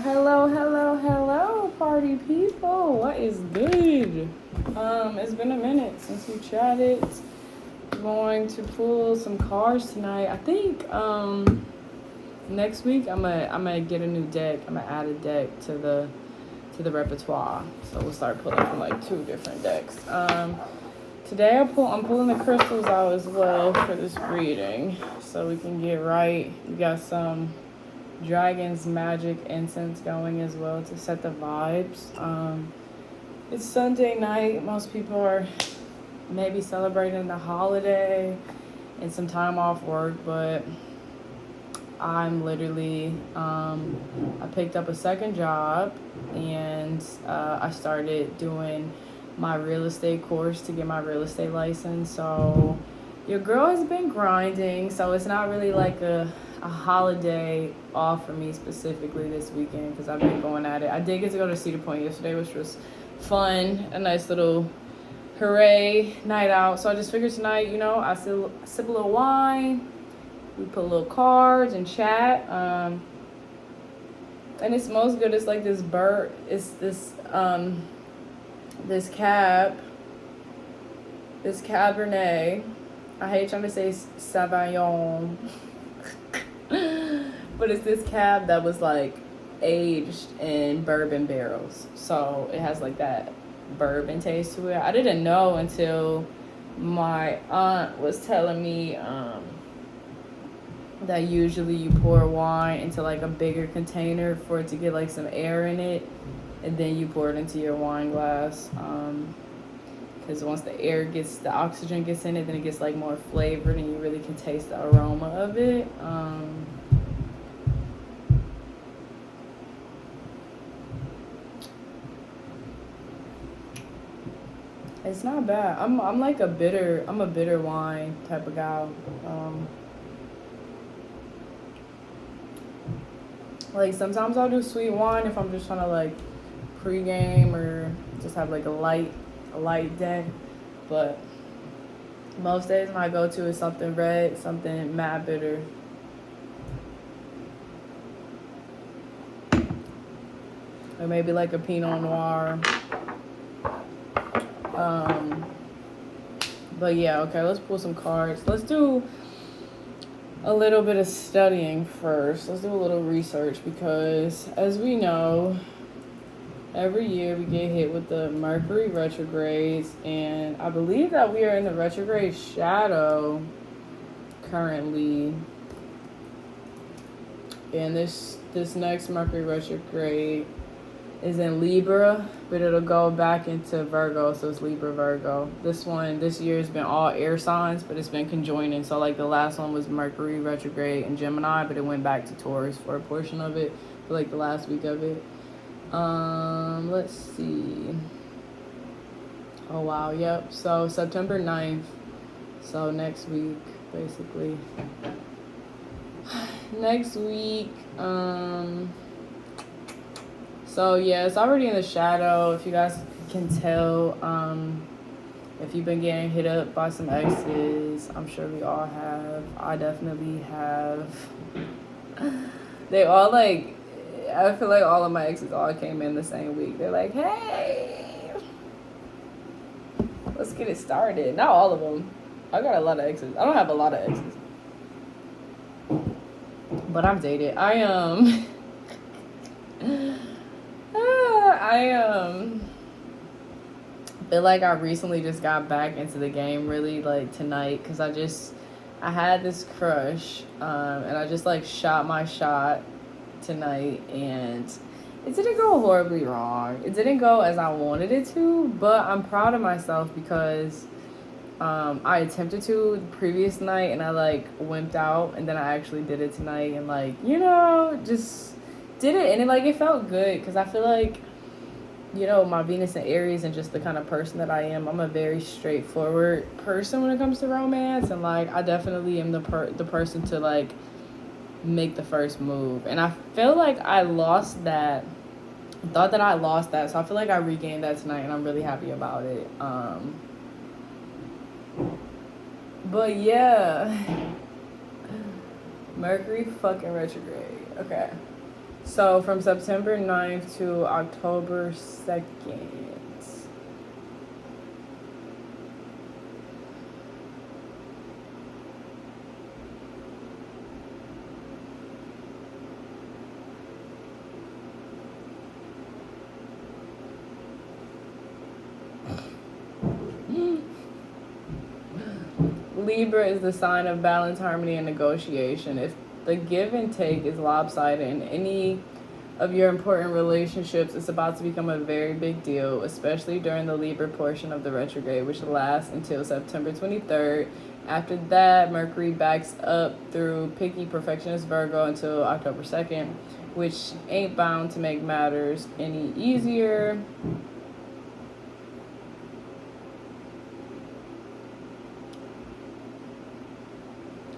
Hello, party people. What is good? It's been a minute since we chatted. We're going to pull some cards tonight. I think next week I'm gonna get a new deck. I'm gonna add a deck to the repertoire. So we'll start pulling from like two different decks. Today I'm pulling the crystals out as well for this reading, so we can get right. We got some Dragon's Magic incense going as well to set the vibes. It's Sunday night. Most people are maybe celebrating the holiday and some time off work, but I'm literally, I picked up a second job and I started doing my real estate course to get my real estate license. So your girl has been grinding, so it's not really like a holiday off for me specifically this weekend because I've been going at it. I did get to go to Cedar Point yesterday, which was fun, a nice little hooray night out. So I just figured tonight, I sip a little wine, we put little cards and chat, and it smells good. It's like this bird, it's this Cabernet. I hate trying to say Sauvignon. But it's this cab that was like aged in bourbon barrels. So it has like that bourbon taste to it. I didn't know until my aunt was telling me that usually you pour wine into like a bigger container for it to get like some air in it, and then you pour it into your wine glass. Because once the oxygen gets in it, then it gets like more flavored and you really can taste the aroma of it. It's not bad. I'm a bitter wine type of gal. Like sometimes I'll do sweet wine if I'm just trying to like pregame or just have like a light day. But most days my go-to is something red, something mad bitter. Or maybe like a Pinot Noir. But yeah, okay, let's pull some cards. Let's do a little bit of studying first. Let's do a little research because, as we know, every year we get hit with the Mercury retrogrades, and I believe that we are in the retrograde shadow currently. And this next Mercury retrograde is in Libra, but it'll go back into Virgo, so it's Libra Virgo. This year has been all air signs, but it's been conjoining. So like the last one was Mercury retrograde in Gemini, but it went back to Taurus for a portion of it, for like the last week of it. Let's see. Oh wow, yep. So September 9th. So next week, basically. Next week, so yeah, it's already in the shadow. If you guys can tell, if you've been getting hit up by some exes, I'm sure we all have. I definitely have. They all like, I feel like all of my exes all came in the same week. They're like, hey, let's get it started. Not all of them. I got a lot of exes. I don't have a lot of exes, but I'm dated. I feel like I recently just got back into the game really like tonight because I had this crush and I just like shot my shot tonight and it didn't go horribly wrong. It didn't go as I wanted it to, but I'm proud of myself because I attempted to the previous night and I like wimped out, and then I actually did it tonight and like, just did it, and it felt good because I feel like, my Venus and Aries and just the kind of person that I am, I'm a very straightforward person when it comes to romance, and like I definitely am the person to like make the first move, and I feel like I lost that. I thought that I lost that, so I feel like I regained that tonight, and I'm really happy about it. But yeah, Mercury fucking retrograde. Okay. So from September 9th to October 2nd. Libra is the sign of balance, harmony, and negotiation. If the give and take is lopsided in any of your important relationships, it's about to become a very big deal, especially during the Libra portion of the retrograde, which lasts until September 23rd. After that, Mercury backs up through picky perfectionist Virgo until October 2nd, which ain't bound to make matters any easier.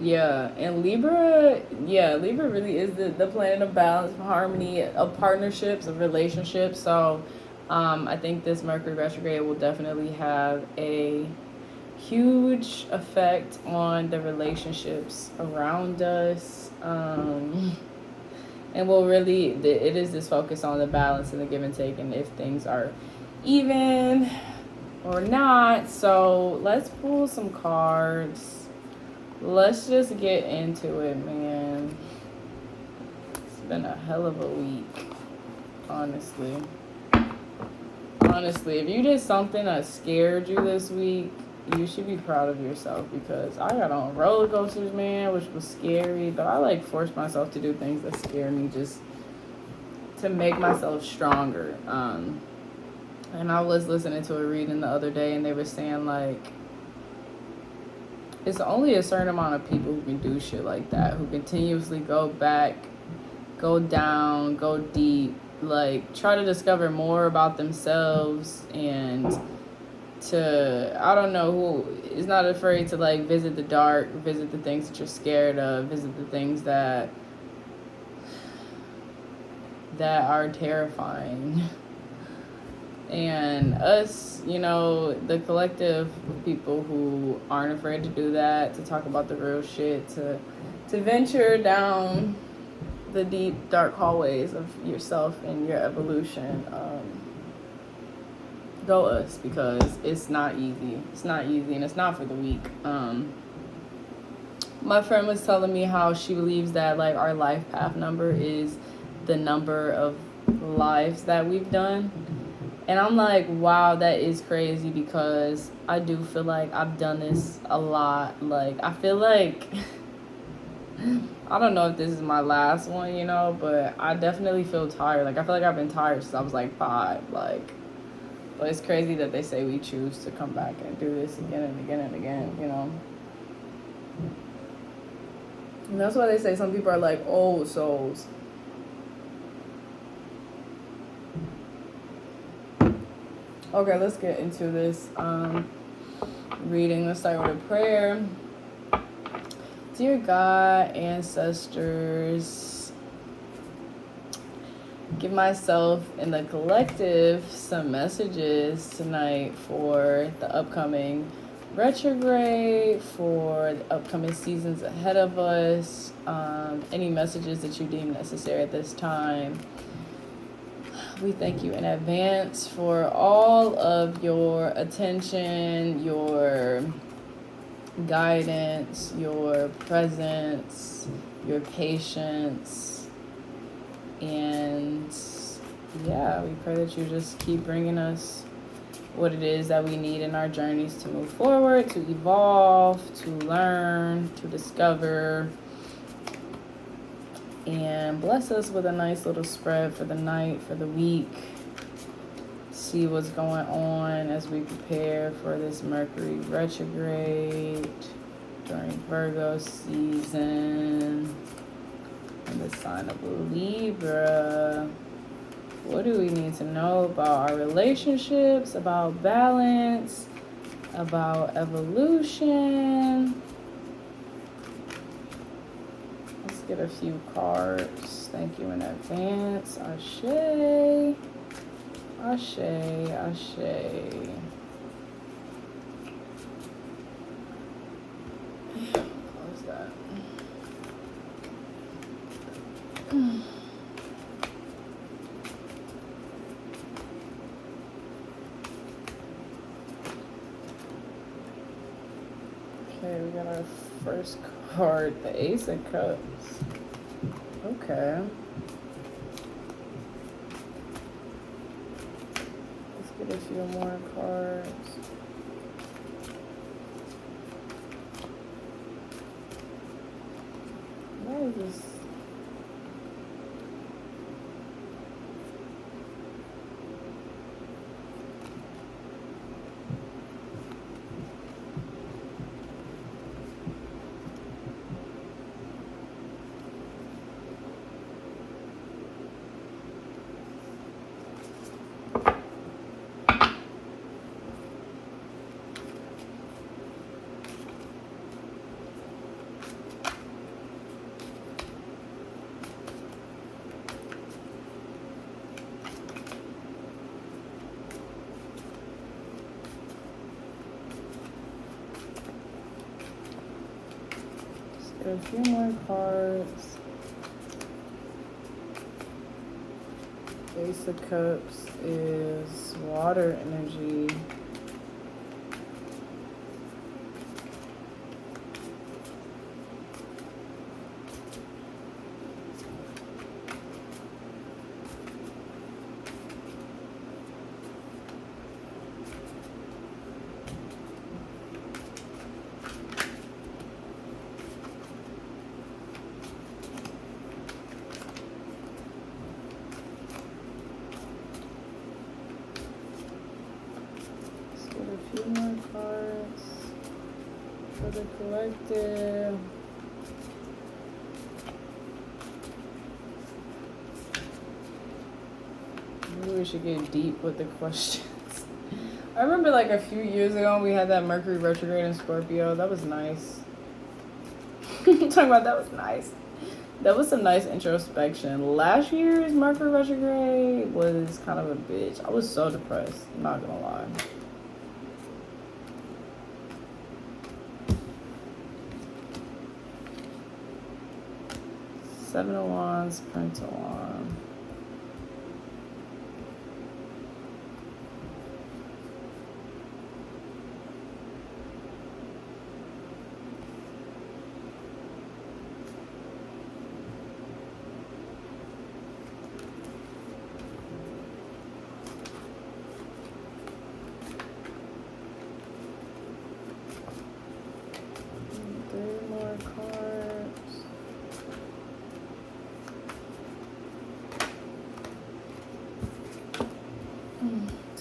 Yeah, and Libra really is the planet of balance, harmony, of partnerships, of relationships. So I think this Mercury retrograde will definitely have a huge effect on the relationships around us. And will really, it is this focus on the balance and the give and take, and if things are even or not. So let's pull some cards. Let's just get into it, man. It's been a hell of a week, honestly. Honestly, if you did something that scared you this week, you should be proud of yourself, because I got on roller coasters, man, which was scary, but I forced myself to do things that scare me just to make myself stronger. And I was listening to a reading the other day, and they were saying it's only a certain amount of people who can do shit like that, who continuously go back, go down, go deep, try to discover more about themselves, and I don't know, who is not afraid to visit the dark, visit the things that you're scared of, visit the things that are terrifying. And us, the collective of people who aren't afraid to do that, to talk about the real shit, to venture down the deep, dark hallways of yourself and your evolution. Go us, because it's not easy. It's not easy, and it's not for the weak. My friend was telling me how she believes that our life path number is the number of lives that we've done. And I'm like, wow, that is crazy, because I do feel like I've done this a lot. I feel like, I don't know if this is my last one, but I definitely feel tired. I feel like I've been tired since I was 5. But it's crazy that they say we choose to come back and do this again and again and again, And that's why they say some people are old souls. Okay, let's get into this reading. Let's start with a prayer. Dear God, ancestors, give myself and the collective some messages tonight for the upcoming retrograde, for the upcoming seasons ahead of us. Any messages that you deem necessary at this time. We thank you in advance for all of your attention, your guidance, your presence, your patience. And yeah, we pray that you just keep bringing us what it is that we need in our journeys to move forward, to evolve, to learn, to discover. And bless us with a nice little spread for the night, for the week. See what's going on as we prepare for this Mercury retrograde during Virgo season and the sign of Libra. What do we need to know about our relationships, about balance, about evolution? Get a few cards. Thank you in advance. Ashe. Ashe. Ashe. Close that. we got our first card, the Ace of Cups. Okay. Let's get a few more cards. What is this? A few more cards. Ace of Cups is water energy. A few more cards for the collective. Maybe we should get deep with the questions. I remember like a few years ago we had that Mercury retrograde in Scorpio. That was nice. Talking about that was nice. That was some nice introspection. Last year's Mercury retrograde was kind of a bitch. I was so depressed. I'm not gonna lie. Seven of Wands, Prince of Wands. Three more cards.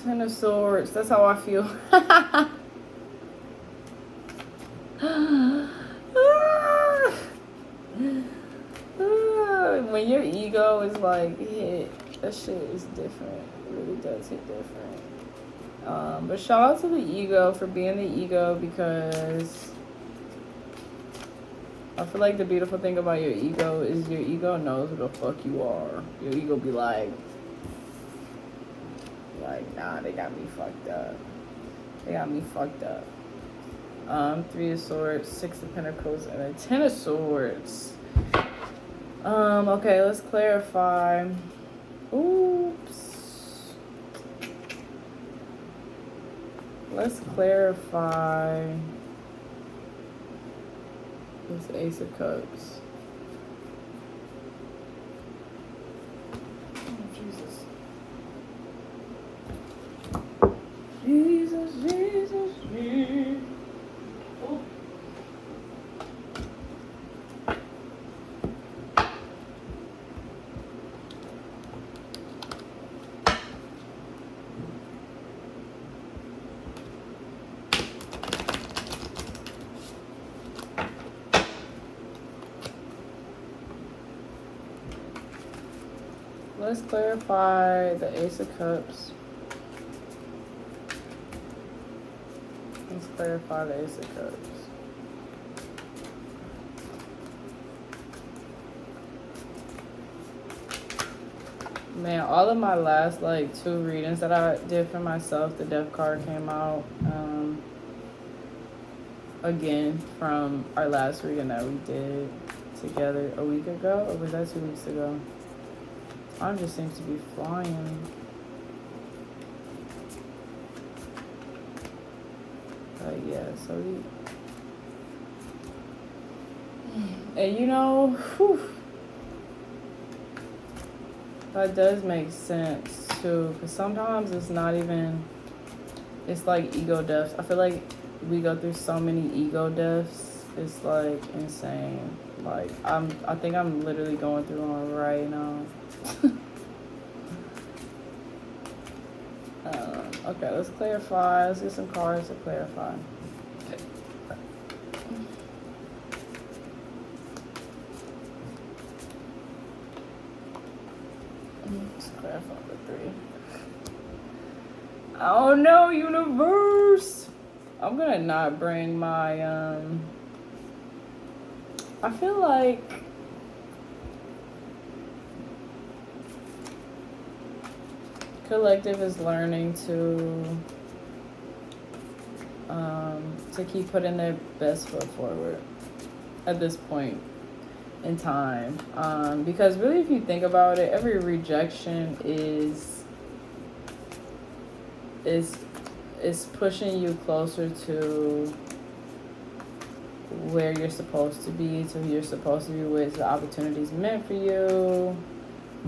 Ten of Swords. That's how I feel. When your ego is like hit, that shit is different. It really does hit different. But shout out to the ego for being the ego, because I feel like the beautiful thing about your ego is your ego knows who the fuck you are. Your ego be like, nah, they got me fucked up. They got me fucked up. Three of Swords, Six of Pentacles, and a Ten of Swords. Okay, let's clarify. Oops. Let's clarify this Ace of Cups. Oh, Jesus. Jesus, Jesus, Jesus. Oh. Let's clarify the Ace of Cups. Let's clarify the Ace of Cups. Man, all of my last like 2 readings that I did for myself, the Death card came out again from our last reading that we did together a week ago, or was that 2 weeks ago? Time just seems to be flying. But yeah, so And you know, whew, that does make sense too, because sometimes it's not even, it's like ego deaths. I feel like we go through so many ego deaths. It's like insane. Like I think I'm literally going through one right now. Okay, let's clarify. Let's get some cards to clarify. Let's clarify the 3. Oh no, universe! I'm gonna not bring my I feel like collective is learning to keep putting their best foot forward at this point in time, because really, if you think about it, every rejection is pushing you closer to where you're supposed to be, to who you're supposed to be with, the opportunities meant for you.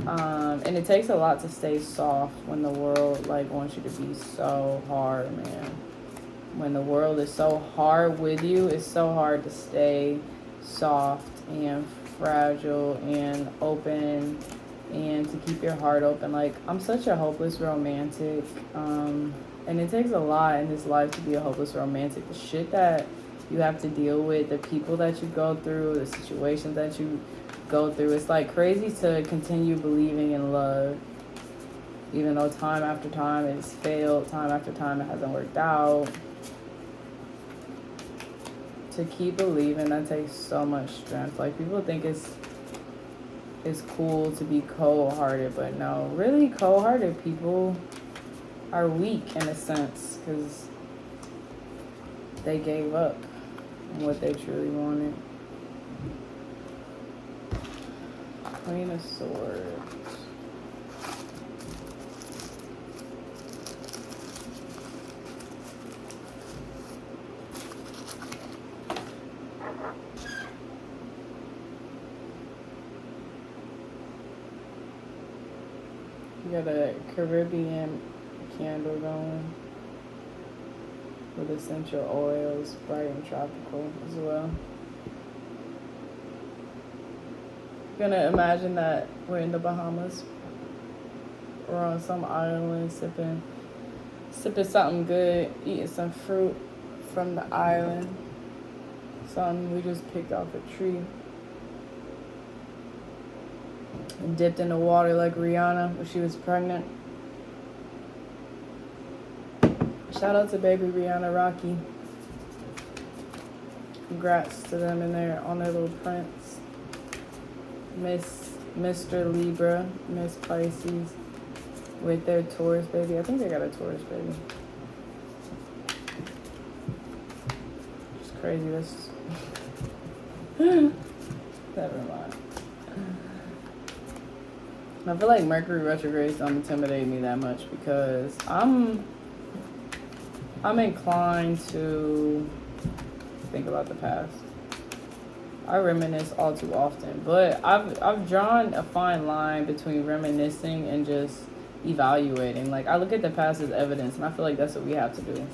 And it takes a lot to stay soft when the world like wants you to be so hard, man. When the world is so hard with you, it's so hard to stay soft and fragile and open and to keep your heart open. Like, I'm such a hopeless romantic, and it takes a lot in this life to be a hopeless romantic. The shit that you have to deal with, the people that you go through, the situations that you go through, it's like crazy to continue believing in love, even though time after time it's failed, time after time it hasn't worked out. To keep believing, that takes so much strength. Like, people think it's cool to be cold-hearted, but no, really cold-hearted people are weak in a sense, because they gave up on what they truly wanted. Queen of Swords. You got a Caribbean candle going with essential oils, bright and tropical as well. Gonna imagine that we're in the Bahamas. We're on some island sipping something good, eating some fruit from the island. Something we just picked off a tree. And dipped in the water like Rihanna when she was pregnant. Shout out to baby Rihanna Rocky. Congrats to them on their little prince. Mr. Libra, Miss Pisces with their Taurus baby. I think they got a Taurus baby. It's crazy. That's never mind. I feel like Mercury retrogrades don't intimidate me that much because I'm inclined to think about the past. I reminisce all too often, but I've drawn a fine line between reminiscing and just evaluating. Like, I look at the past as evidence, and I feel like that's what we have to do.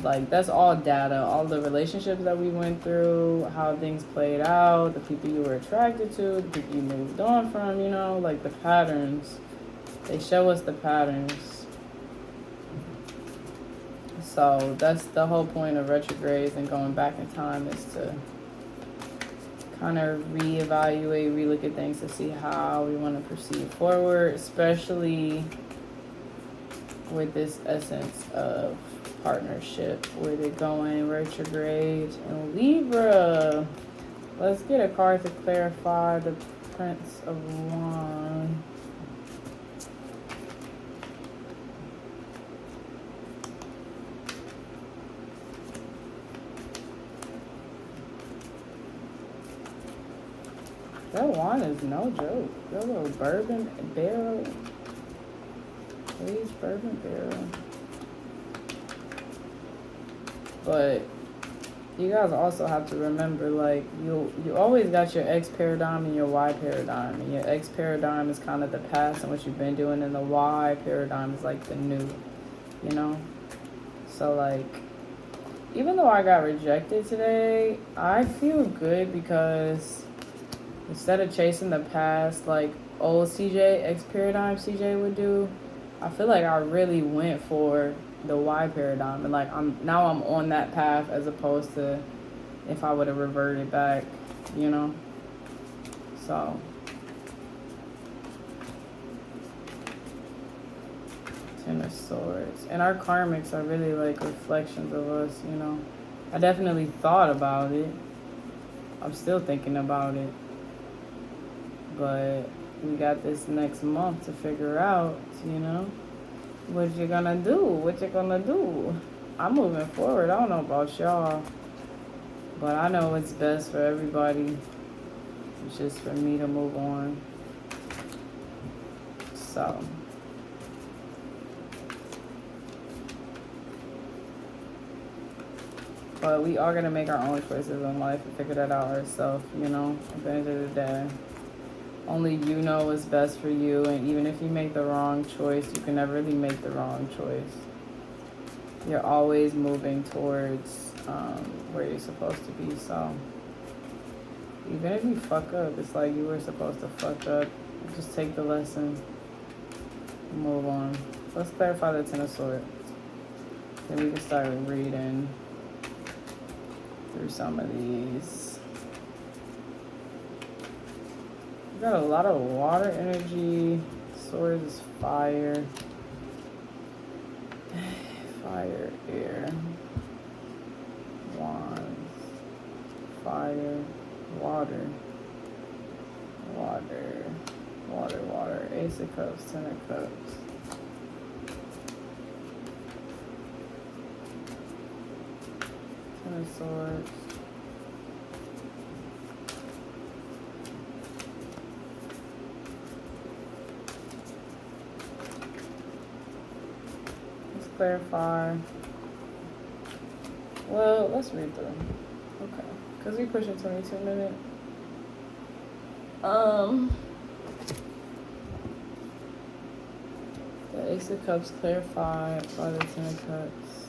Like, that's all data, all the relationships that we went through, how things played out, the people you were attracted to, the people you moved on from, you know, like the patterns. They show us the patterns. So that's the whole point of retrogrades and going back in time, is to kind of reevaluate, relook at things to see how we want to proceed forward, especially with this essence of partnership, where they're going retrograde in Libra. Let's get a card to clarify the Prince of Wands. That wand is no joke. That little bourbon barrel. Aged bourbon barrel. But you guys also have to remember, like, you always got your X paradigm and your Y paradigm. And your X paradigm is kind of the past and what you've been doing, and the Y paradigm is like the new, you know? So, like, even though I got rejected today, I feel good because instead of chasing the past like old CJ, X paradigm CJ would do, I feel like I really went for the Y paradigm, and like I'm on that path as opposed to if I would have reverted back, you know. So Ten of Swords, and our karmics are really like reflections of us, you know. I definitely thought about it. I'm still thinking about it, but we got this next month to figure out, you know. What you gonna do? What you gonna do? I'm moving forward. I don't know about y'all, but I know what's best for everybody. It's just for me to move on. So, but we are gonna make our own choices in life and figure that out ourselves, you know, at the end of the day. Only you know what's best for you, and even if you make the wrong choice, you can never really make the wrong choice. You're always moving towards where you're supposed to be. So even if you fuck up, it's like you were supposed to fuck up. Just take the lesson and move on. Let's clarify the Ten of Swords. Then we can start reading through some of these. We got a lot of water energy. Swords is fire. Fire, air. Wands. Fire. Water. Water. Water, water. Ace of Cups, Ten of Cups. Ten of Swords. Clarify. Well, let's read through. Okay, because we pushing 22 minutes. The Ace of Cups clarified by the Ten of Cups.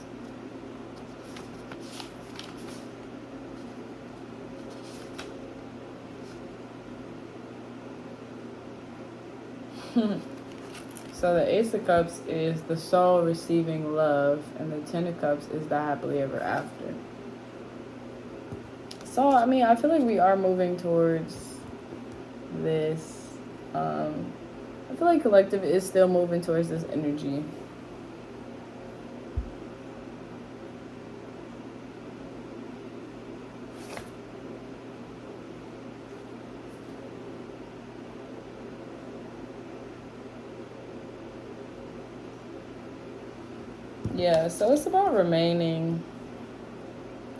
So the Ace of Cups is the soul receiving love, and the Ten of Cups is the happily ever after. So, I mean, I feel like we are moving towards this. I feel like collective is still moving towards this energy. Yeah, so it's about remaining.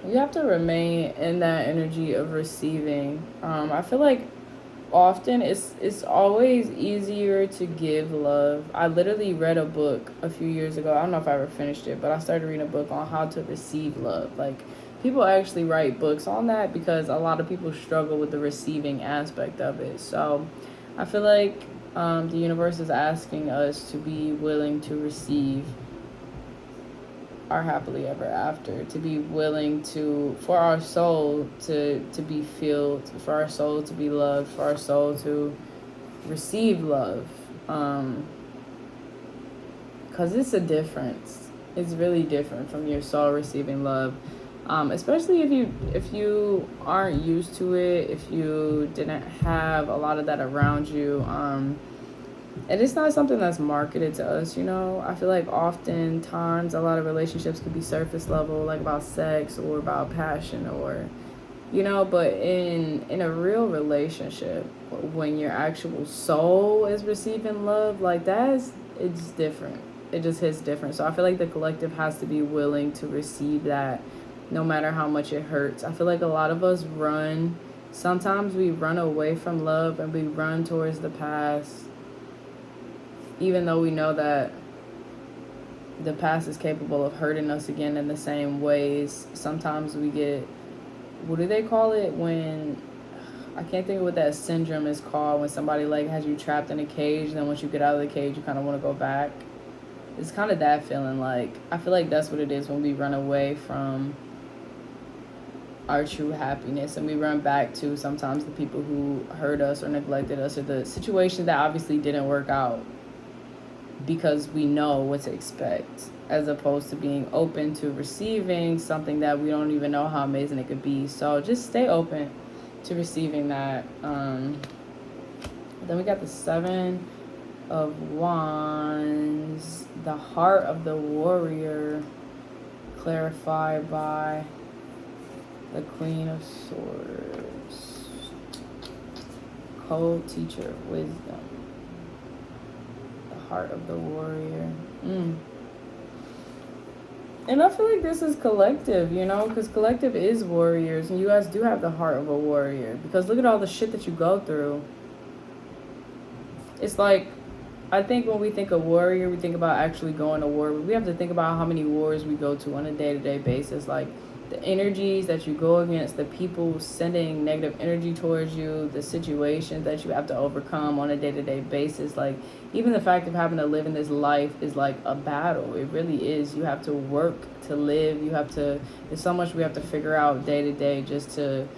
You have to remain in that energy of receiving. I feel like often it's always easier to give love. I literally read a book a few years ago. I don't know if I ever finished it, but I started reading a book on how to receive love. Like, people actually write books on that because a lot of people struggle with the receiving aspect of it. So I feel like the universe is asking us to be willing to receive our happily ever after, to be willing to, for our soul to be filled, for our soul to be loved, for our soul to receive love, because it's a difference. It's really different from your soul receiving love, especially if you aren't used to it, if you didn't have a lot of that around you, and it's not something that's marketed to us, you know. I feel like oftentimes a lot of relationships could be surface level, like about sex or about passion, or, you know, but in a real relationship, when your actual soul is receiving love, like it's different. It just hits different. So I feel like the collective has to be willing to receive that no matter how much it hurts. I feel like a lot of us sometimes we run away from love and we run towards the past, even though we know that the past is capable of hurting us again in the same ways. Sometimes we get what do they call it when, I can't think of what that syndrome is called, when somebody like has you trapped in a cage, and then once you get out of the cage you kind of want to go back. It's kind of that feeling. Like, I feel like that's what it is when we run away from our true happiness, and we run back to sometimes the people who hurt us or neglected us, or the situation that obviously didn't work out, because we know what to expect, as opposed to being open to receiving something that we don't even know how amazing it could be. So just stay open to receiving that. Then we got the 7 of Wands, the heart of the warrior, clarified by the Queen of Swords, cold teacher of wisdom, the heart of the warrior. And I feel like this is collective, you know, because collective is warriors, and you guys do have the heart of a warrior, because look at all the shit that you go through. It's like, I think when we think of warrior, we think about actually going to war, but we have to think about how many wars we go to on a day-to-day basis. Like, the energies that you go against, the people sending negative energy towards you, the situations that you have to overcome on a day-to-day basis. Like, even the fact of having to live in this life is like a battle. It really is. You have to work to live. You have to, there's so much we have to figure out day to day just to,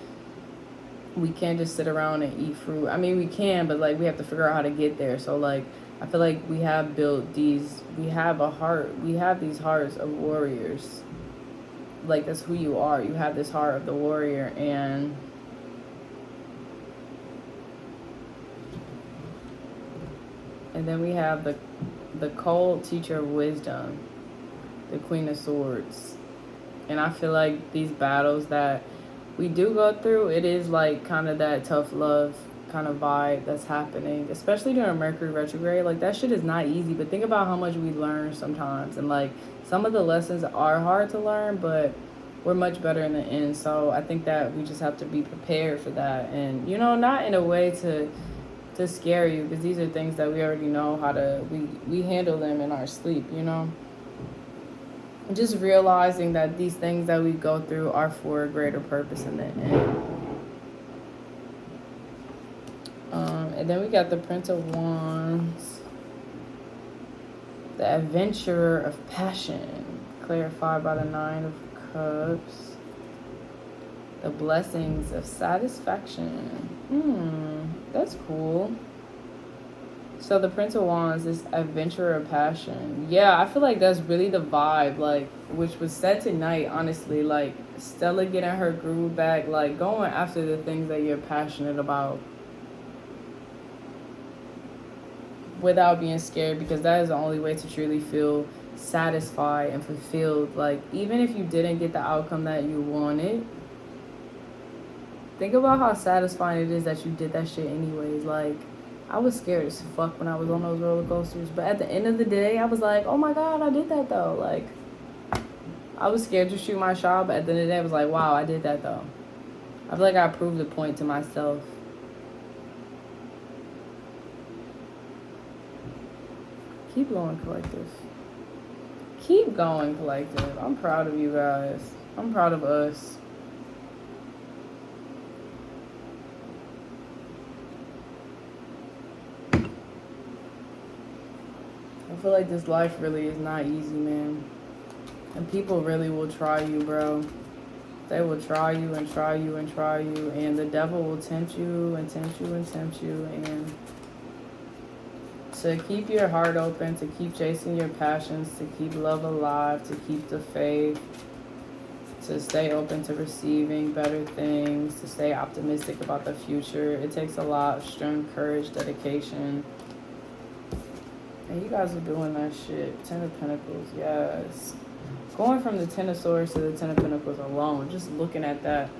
we can't just sit around and eat fruit. I mean, we can, but like, we have to figure out how to get there. So like, I feel like we have built these, we have a heart, we have these hearts of warriors. Like, that's who you are. You have this heart of the warrior. And then we have the cold teacher of wisdom, the Queen of Swords. And I feel like these battles that we do go through, it is like kind of that tough love kind of vibe that's happening, especially during Mercury retrograde. Like, that shit is not easy, but think about how much we learn sometimes, and like, some of the lessons are hard to learn, but we're much better in the end. So I think that we just have to be prepared for that, and, you know, not in a way to scare you, because these are things that we already know how to, we handle them in our sleep, you know. Just realizing that these things that we go through are for a greater purpose in the end. And then we got the Prince of Wands, the adventurer of passion, clarified by the 9 of Cups, the blessings of satisfaction. That's cool. So the Prince of Wands is adventurer of passion. Yeah, I feel like that's really the vibe, like, which was said tonight, honestly. Like, Stella getting her groove back, like, going after the things that you're passionate about without being scared, because that is the only way to truly feel satisfied and fulfilled. Like, even if you didn't get the outcome that you wanted, think about how satisfying it is that you did that shit anyways. Like, I was scared as fuck when I was on those roller coasters, but at the end of the day, I was like, oh my god, I did that though. Like, I was scared to shoot my shot, but at the end of the day, I was like, wow, I did that though. I feel like I proved the point to myself. Keep going, collective. Keep going, collective. I'm proud of you guys. I'm proud of us. I feel like this life really is not easy, man. And people really will try you, bro. They will try you and try you and try you. And the devil will tempt you and tempt you and tempt you. And to keep your heart open, to keep chasing your passions, to keep love alive, to keep the faith, to stay open to receiving better things, to stay optimistic about the future. It takes a lot of strength, courage, dedication. And you guys are doing that shit. 10 of Pentacles, yes. Going from the 10 of Swords to the 10 of Pentacles alone, just looking at that,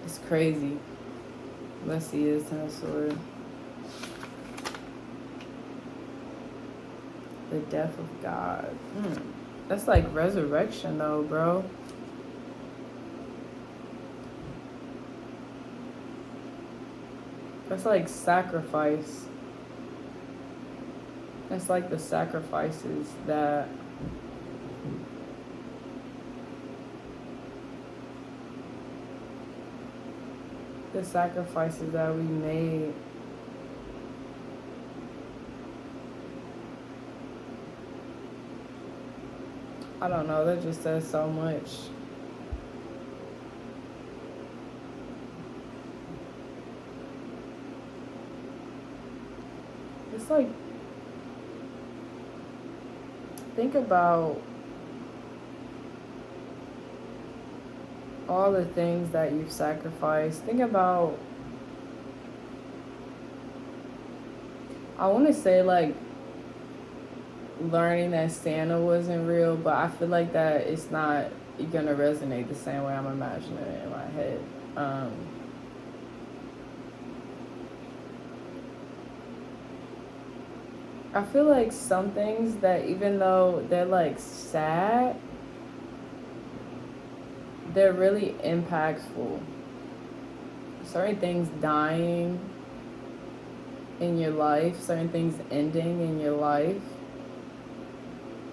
it's crazy. Let's see, it's 10 of Swords. The death of God. That's like resurrection though, bro. That's like sacrifice. That's like the sacrifices that the sacrifices that we made. I don't know, that just says so much. It's like, think about all the things that you've sacrificed. Think about, I want to say like learning that Santa wasn't real, but I feel like that it's not gonna resonate the same way I'm imagining it in my head. I feel like some things that even though they're like sad, they're really impactful. Certain things dying in your life, certain things ending in your life,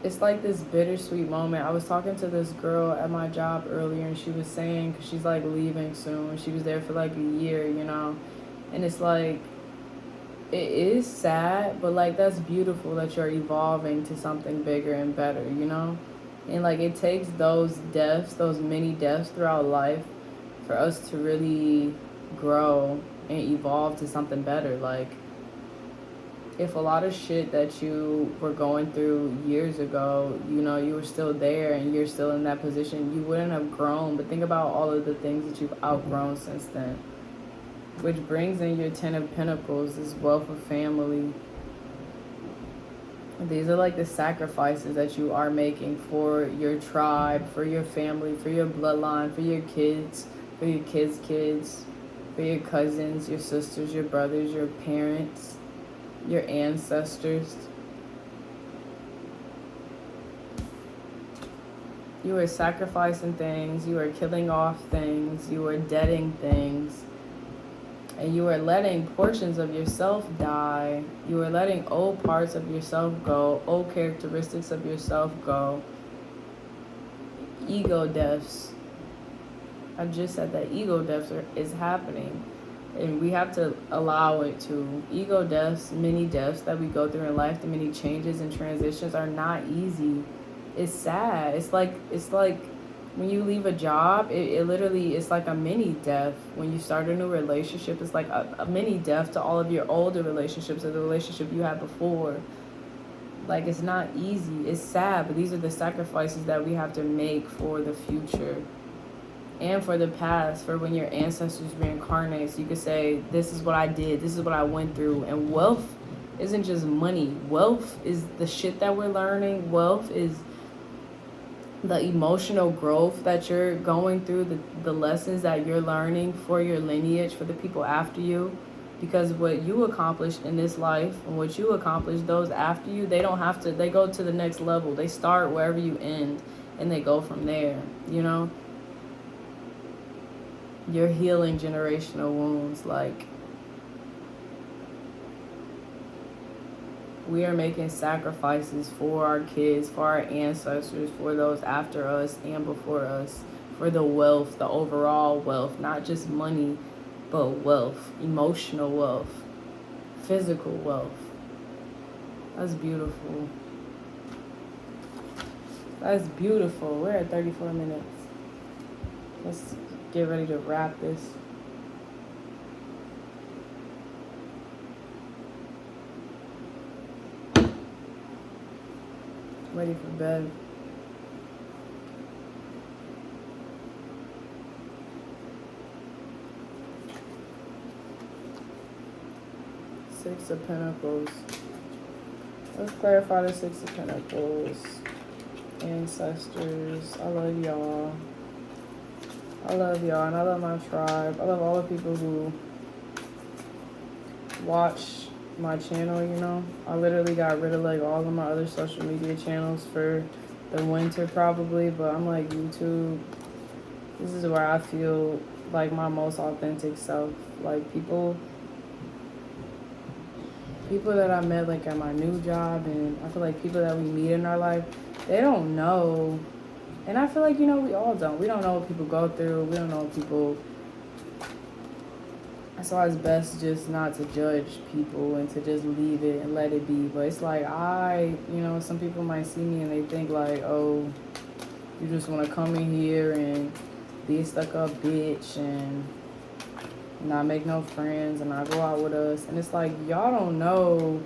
it's like this bittersweet moment. I was talking to this girl at my job earlier, and she was saying, because she's like leaving soon, she was there for like a year, you know, and it's like, it is sad, but like that's beautiful that you're evolving to something bigger and better, you know? And like it takes those deaths, those many deaths throughout life for us to really grow and evolve to something better. Like if a lot of shit that you were going through years ago, you know, you were still there and you're still in that position, you wouldn't have grown. But think about all of the things that you've outgrown since then. Which brings in your 10 of Pentacles, this wealth of family. These are like the sacrifices that you are making for your tribe, for your family, for your bloodline, for your kids, for your kids' kids, for your cousins, your sisters, your brothers, your parents, your ancestors. You are sacrificing things, you are killing off things, you are deading things. And you are letting portions of yourself die. You are letting old parts of yourself go, old characteristics of yourself go. Ego deaths. I just said that ego deaths is happening. And we have to allow it to. Ego deaths, many deaths that we go through in life, the many changes and transitions are not easy. It's sad. It's like when you leave a job, it literally is like a mini death. When you start a new relationship, it's like a mini death to all of your older relationships or the relationship you had before. Like, it's not easy. It's sad, but these are the sacrifices that we have to make for the future and for the past, for when your ancestors reincarnate. So you could say, this is what I did, this is what I went through. And wealth isn't just money. Wealth is the shit that we're learning. Wealth is the emotional growth that you're going through, the lessons that you're learning for your lineage, for the people after you. Because what you accomplished in this life and what you accomplish, those after you, they don't have to, they go to the next level. They start wherever you end and they go from there, you know? You're healing generational wounds. Like, we are making sacrifices for our kids, for our ancestors, for those after us and before us, for the wealth, the overall wealth, not just money, but wealth, emotional wealth, physical wealth. That's beautiful. That's beautiful. We're at 34 minutes. Let's get ready to wrap this. Ready for bed. Six of Pentacles. Let's clarify the Six of Pentacles. Ancestors. I love y'all. I love y'all, and I love my tribe. I love all the people who watch my channel, you know. I literally got rid of like all of my other social media channels for the winter probably, but I'm like, YouTube, this is where I feel like my most authentic self. Like people that I met like at my new job, and I feel like people that we meet in our life, they don't know. And I feel like, you know, we all don't. We don't know what people go through. We don't know what people So it's best just not to judge people and to just leave it and let it be. But it's like, some people might see me and they think like, oh, you just want to come in here and be a stuck up bitch and not make no friends and not go out with us. And it's like, y'all don't know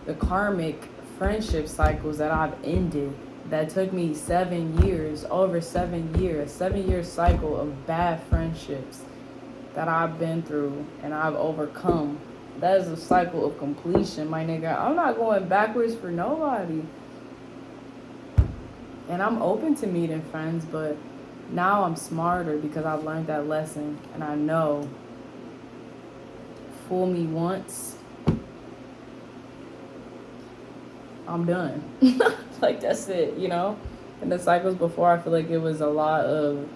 the karmic friendship cycles that I've ended. That took me 7 years, over 7 years, 7 year cycle of bad friendships that I've been through and I've overcome. That is a cycle of completion, my nigga. I'm not going backwards for nobody. And I'm open to meeting friends, but now I'm smarter because I've learned that lesson. And I know, fool me once, I'm done. Like, that's it, you know? And the cycles before, I feel like it was a lot of,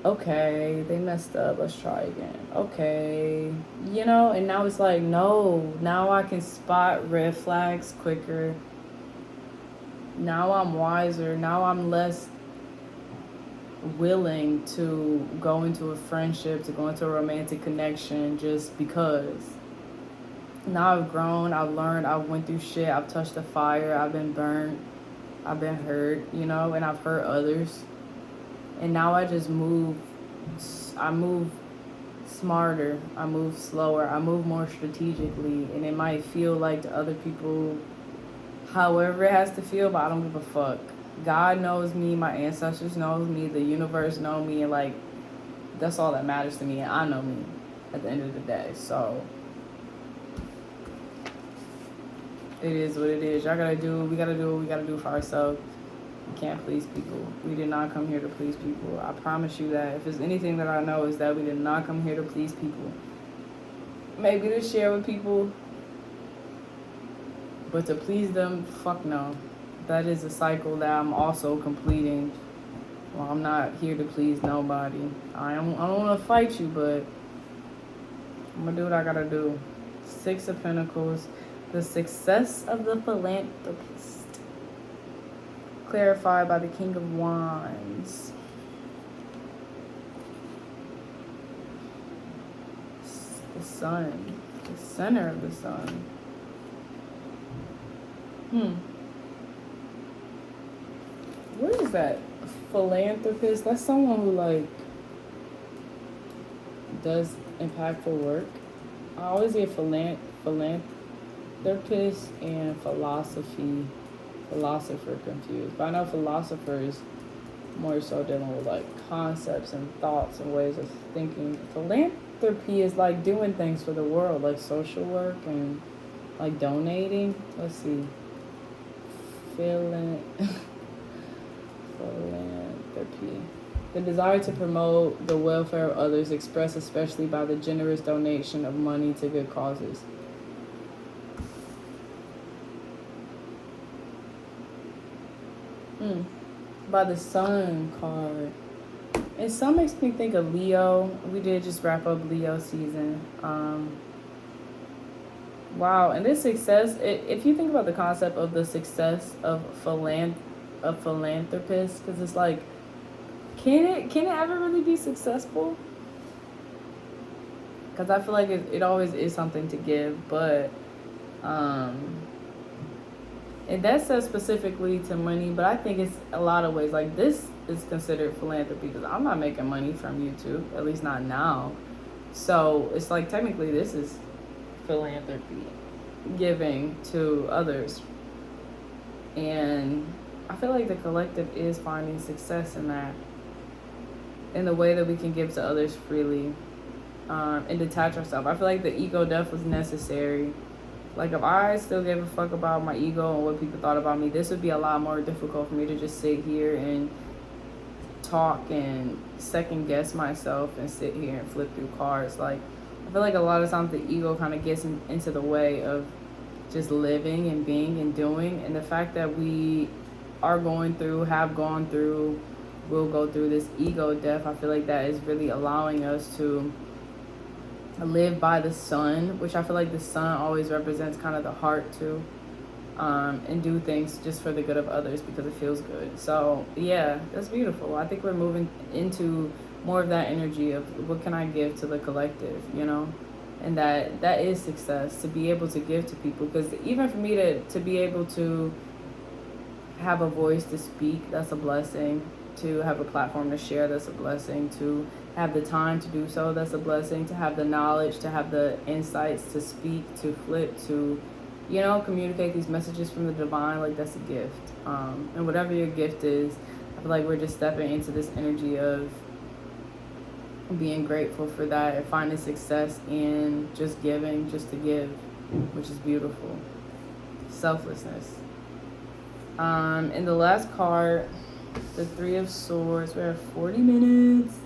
okay, they messed up, let's try again. Okay, you know? And now it's like, no, now I can spot red flags quicker. Now I'm wiser. Now I'm less willing to go into a friendship, to go into a romantic connection just because. Now I've grown, I've learned, I've went through shit, I've touched the fire, I've been burnt, I've been hurt, you know, and I've hurt others. And now I just move smarter, I move slower, I move more strategically, and it might feel like to other people however it has to feel, but I don't give a fuck. God knows me, my ancestors knows me, the universe know me, and like, that's all that matters to me, and I know me at the end of the day. So it is what it is. We gotta do what we gotta do for ourselves. We can't please people. We did not come here to please people. I promise you that. If there's anything that I know, is that we did not come here to please people. Maybe to share with people, but to please them, fuck no. That is a cycle that I'm also completing. Well, I'm not here to please nobody. I don't want to fight you, but I'm going to do what I got to do. 6 of Pentacles. The success of the philanthropist. Clarified by the King of Wands. The Sun. The center of the Sun. What is that? Philanthropist? That's someone who like does impactful work. I always get philanthropist and philosopher confused. But I know philosopher is more so dealing with like concepts and thoughts and ways of thinking. Philanthropy is like doing things for the world, like social work and like donating. Let's see. Philanthropy. The desire to promote the welfare of others, expressed especially by the generous donation of money to good causes. By the Sun card. And some makes me think of Leo. We did just wrap up Leo season. Wow, and this success, if you think about the concept of the success of philanthropist, because it's like, can it ever really be successful? Because I feel like it always is something to give, but and that says specifically to money, but I think it's a lot of ways. Like, this is considered philanthropy because I'm not making money from YouTube, at least not now. So it's like, technically this is philanthropy, giving to others. And I feel like the collective is finding success in that, in the way that we can give to others freely, and detach ourselves. I feel like the ego death was necessary. Like, if I still gave a fuck about my ego and what people thought about me, this would be a lot more difficult for me to just sit here and talk and second guess myself and sit here and flip through cards. Like, I feel like a lot of times the ego kind of gets into the way of just living and being and doing. And the fact that we are going through, have gone through, will go through this ego death, I feel like that is really allowing us to live by the sun, which I feel like the sun always represents kind of the heart too, and do things just for the good of others because it feels good. So yeah, that's beautiful. I think we're moving into more of that energy of what can I give to the collective, you know? And that is success, to be able to give to people. Because even for me to be able to have a voice to speak, that's a blessing. To have a platform to share, that's a blessing. To have the time to do so, that's a blessing. To have the knowledge, to have the insights to speak, to flip, to, you know, communicate these messages from the divine, like that's a gift. And whatever your gift is, I feel like we're just stepping into this energy of being grateful for that and finding success in just giving, just to give, which is beautiful. Selflessness. In the last card, the Three of Swords, we're at 40 minutes.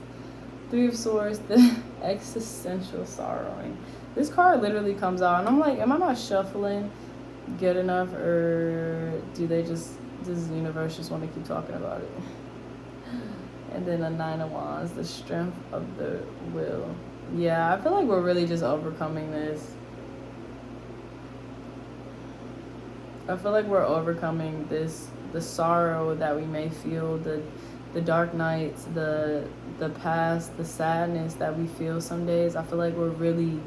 Three of Swords, the existential sorrowing. This card literally comes out, and I'm like, am I not shuffling good enough, or does the universe just want to keep talking about it? And then the Nine of Wands, the strength of the will. Yeah, I feel like we're really just overcoming this. I feel like we're overcoming this, the sorrow that we may feel, the dark nights, the past, the sadness that we feel some days. I feel like we're really,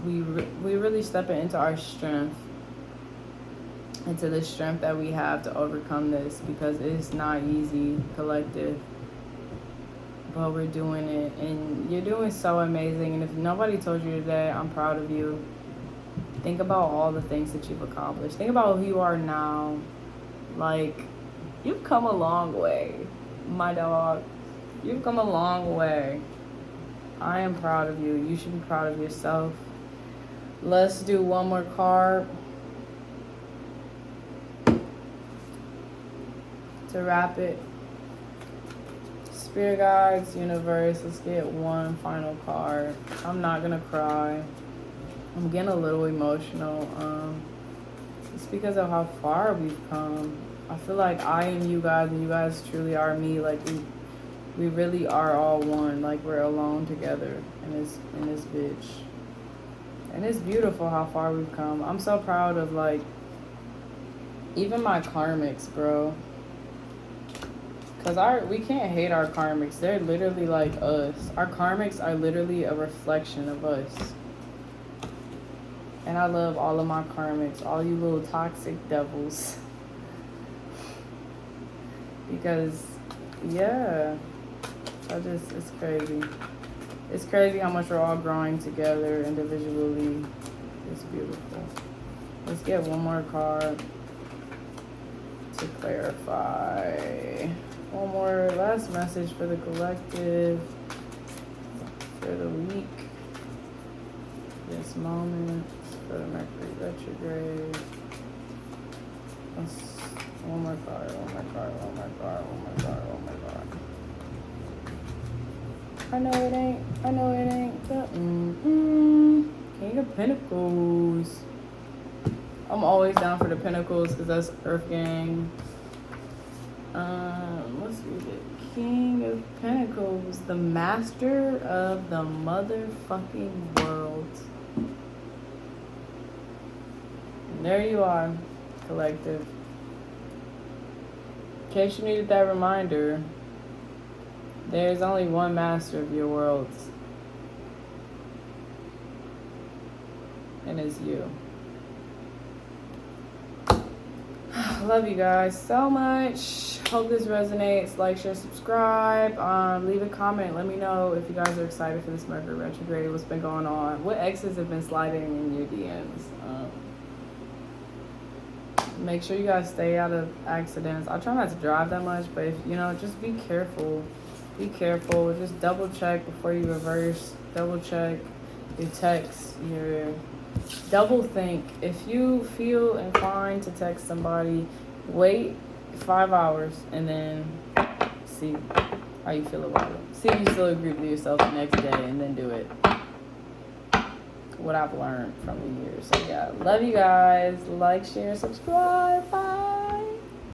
we really stepping into our strength, into the strength that we have to overcome this, because it's not easy, collective. But we're doing it, and you're doing so amazing. And if nobody told you today, I'm proud of you. Think about all the things that you've accomplished. Think about who you are now. Like, you've come a long way, my dog. You've come a long way. I am proud of you. You should be proud of yourself. Let's do one more card to wrap it. Spirit guides, universe, let's get one final card. I'm not gonna cry. I'm getting a little emotional. It's because of how far we've come. I feel like I am you guys, and you guys truly are me. Like we really are all one. Like we're alone together in this bitch. And it's beautiful how far we've come. I'm so proud of, like, even my karmics, bro. Because we can't hate our karmics. They're literally like us. Our karmics are literally a reflection of us. And I love all of my karmics, all you little toxic devils. Because, yeah, it's crazy. It's crazy how much we're all growing together individually. It's beautiful. Let's get one more card to clarify. One more last message for the collective, for the week, this moment, for the Mercury retrograde. One more card. I know it ain't the King of Pentacles. I'm always down for the Pentacles because that's Earth Gang. Let's read it. King of Pentacles, the master of the motherfucking world. And there you are, collective. In case you needed that reminder, there's only one master of your worlds, and it's you. Love you guys so much. Hope this resonates. Like, share, subscribe. Leave a comment. Let me know if you guys are excited for this Mercury retrograde. What's been going on? What exes have been sliding in your DMs? Make sure you guys stay out of accidents. I try not to drive that much, but if just be careful. Be careful. Just double check before you reverse. Double check your texts. Double think. If you feel inclined to text somebody, wait 5 hours and then see how you feel about it. See if you still agree with yourself the next day, and then do it. What I've learned from the years. So yeah, love you guys. Like, share, subscribe. Bye.